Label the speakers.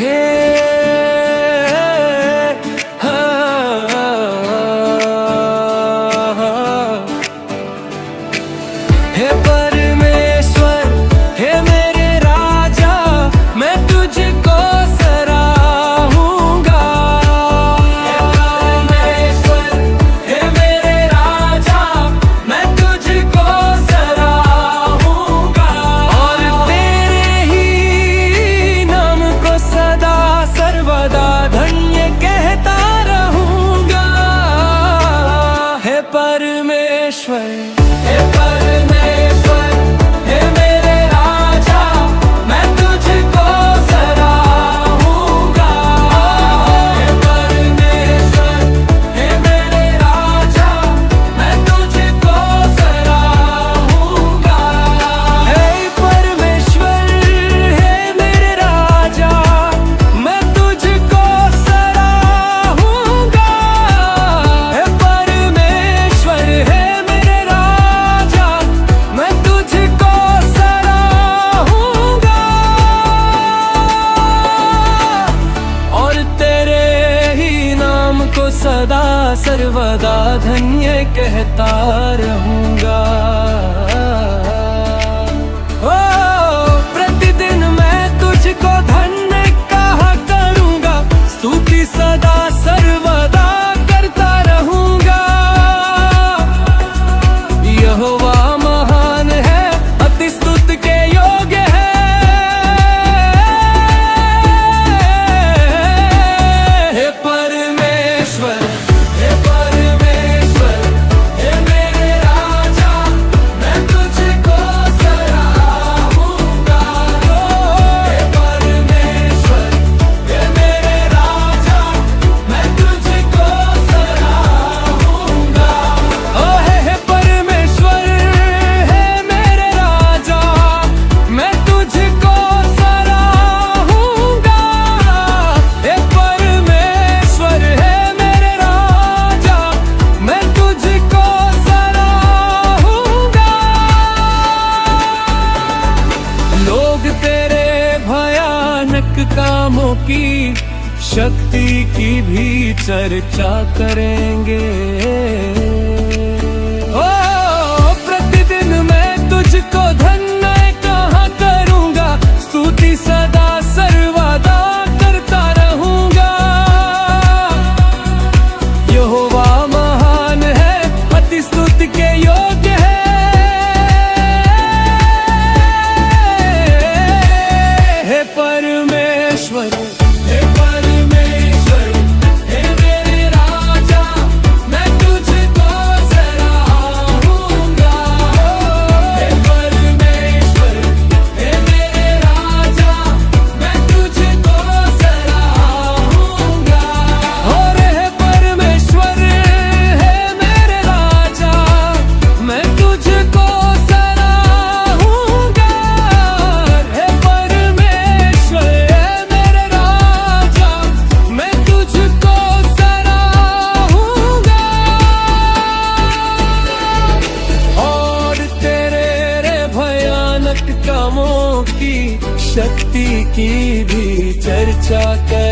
Speaker 1: हे परमेश्वर, हे मेरे राजा, मैं तुझको सराहूंगा। हे परमेश्वर, हे मेरे राजा, मैं तुझको सराहूंगा। और तेरे ही नाम को सदा सर्वदा धन्य कहता रहूंगा। हे परमेश्वर, हे परमेश्वर, हे मेरे राजा, मैं तुझको सराहूंगा। हे परमेश्वर, हे मेरे राजा, मैं तुझको सराहूंगा। हे परमेश्वर, हे मेरे राजा, मैं तुझको सराहूंगा। हे परमेश्वर, हे मेरे राजा, मैं तुझको सराहूंगा। और तेरे ही नाम को सदा सर्वदा धन्य कहता रहूंगा। ओ प्रतिदिन मैं तुझको धन्य कहा करूंगा, स्तुति सदा सर्वदा करता रहूंगा। यहोवा महान है, अति स्तुति के योग्य है। हे परमेश्वर, हे परमेश्वर, हे मेरे राजा, मैं तुझको सराहूंगा। हे परमेश्वर, हे मेरे राजा, मैं तुझको सराहूंगा। ओ हे परमेश्वर, हे मेरे राजा, मैं तुझको सराहूंगा। हे परमेश्वर, हे मेरे राजा, मैं तुझको सराहूंगा। लोग तेरे भयानक कामों की शक्ति की भी चर्चा करेंगे। ओ प्रतिदिन मैं तुझको धन्य कहा करूंगा, स्तुति सदा सर्वदा करता रहूंगा। यहोवा महान है, अति स्तुति के योग्य है। हे परमेश्वर, हे परमेश्वर, हे मेरे राजा, मैं तुझको सराहूंगा। हे परमेश्वर, हे मेरे राजा, मैं तुझको सराहूंगा। और हे परमेश्वर, हे मेरे राजा, मैं तुझको सराहूंगा। हे परमेश्वर, हे मेरे राजा, मैं तुझको सराहूंगा। और तेरे रे भयानक कामों की शक्ति की भी चर्चा कर